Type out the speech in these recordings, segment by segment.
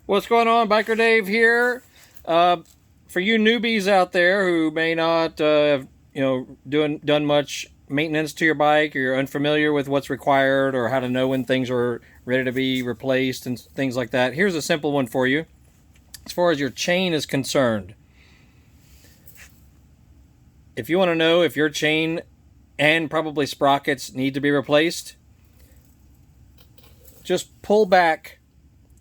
What's going on? Biker Dave here. For you newbies out there who may not, done much maintenance to your bike, or you're unfamiliar with what's required or how to know when things are ready to be replaced and things like that, here's a simple one for you. As far as your chain is concerned, if you want to know if your chain and probably sprockets need to be replaced, just pull back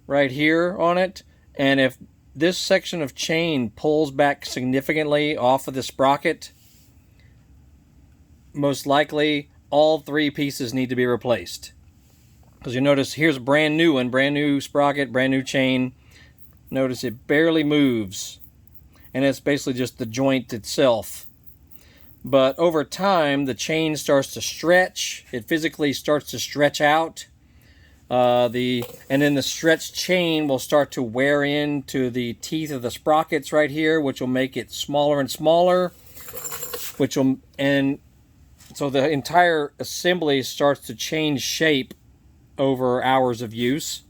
right here on it, and if this section of chain pulls back significantly off of the sprocket, most likely all three pieces need to be replaced. Because you notice here's a brand new one, brand new sprocket, brand new chain. Notice it barely moves, and it's basically just the joint itself. But over time, the chain starts to stretch. It physically starts to stretch out. And then the stretched chain will start to wear into the teeth of the sprockets right here, which will make it smaller and smaller, and so the entire assembly starts to change shape over hours of use.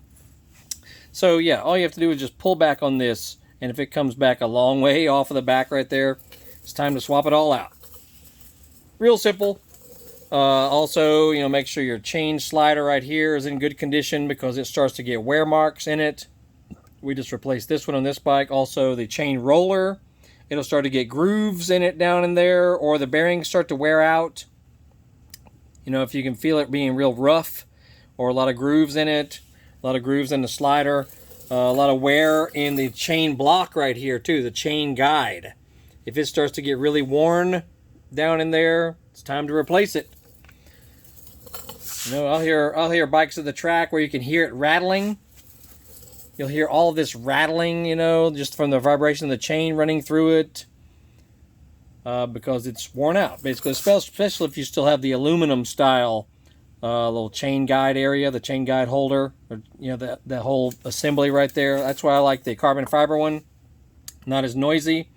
So yeah, all you have to do is just pull back on this, and if it comes back a long way off of the back right there, it's time to swap it all out. Real simple. Also, make sure your chain slider right here is in good condition, because it starts to get wear marks in it. We just replaced this one on this bike. Also, the chain roller, it'll start to get grooves in it down in there, or the bearings start to wear out. If you can feel it being real rough, or a lot of grooves in it, a lot of grooves in the slider, a lot of wear in the chain block right here too, the chain guide. If it starts to get really worn down in there, it's time to replace it. I'll hear bikes at the track where you can hear it rattling. You'll hear all of this rattling, just from the vibration of the chain running through it, because it's worn out, basically, especially if you still have the aluminum style little chain guide area, the chain guide holder, or, that whole assembly right there. That's why I like the carbon fiber one. Not as noisy.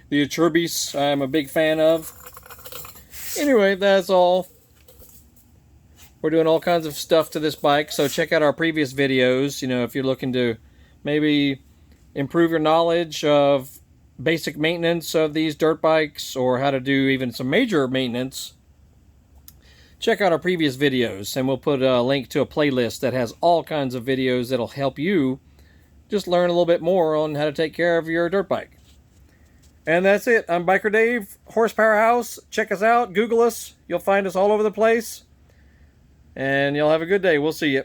The Turbis I'm a big fan of. Anyway, that's all. We're doing all kinds of stuff to this bike, so check out our previous videos. If you're looking to maybe improve your knowledge of basic maintenance of these dirt bikes, or how to do even some major maintenance, check out our previous videos, and we'll put a link to a playlist that has all kinds of videos that'll help you just learn a little bit more on how to take care of your dirt bike. And that's it. I'm Biker Dave, Horsepower House. Check us out. Google us. You'll find us all over the place. And you'll have a good day. We'll see you.